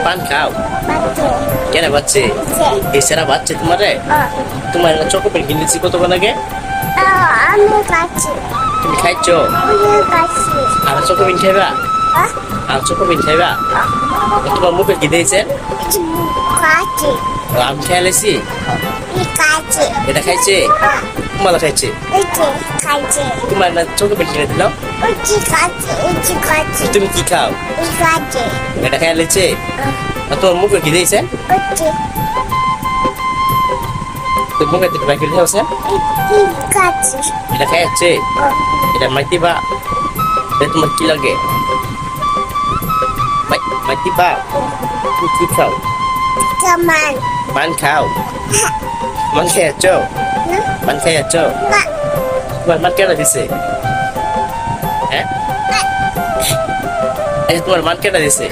পান খাও কেন বাচ্চে এই সেরা বাচ্চে তোমারে তোমার চকোপেন কিনেছি কতক্ষণ আগে তুমি খাইছো আর চকোপেন খাইবা আর চকোপেন খাইবা তোমার মুখে কি দিয়েছে আমি খেয়ালেছি এটা খাইছে তোমার খাইছে তোমার না চকোপেন কিনে দিল তুমি কি খাও এটা খেয়ালেছে তোমার মুখে কি দিয়েছে তোর মুখে বাকি দিয়েছে এটা খাইছে এটা মাইতি বা এটা তোমার কি লাগে মাইতি বা তুমি কি খাও পান খাও মান খেয়েছ মান খেয়েছ তোমার মান কেনা দিছে হ্যাঁ তোমার মান কেনা দিছে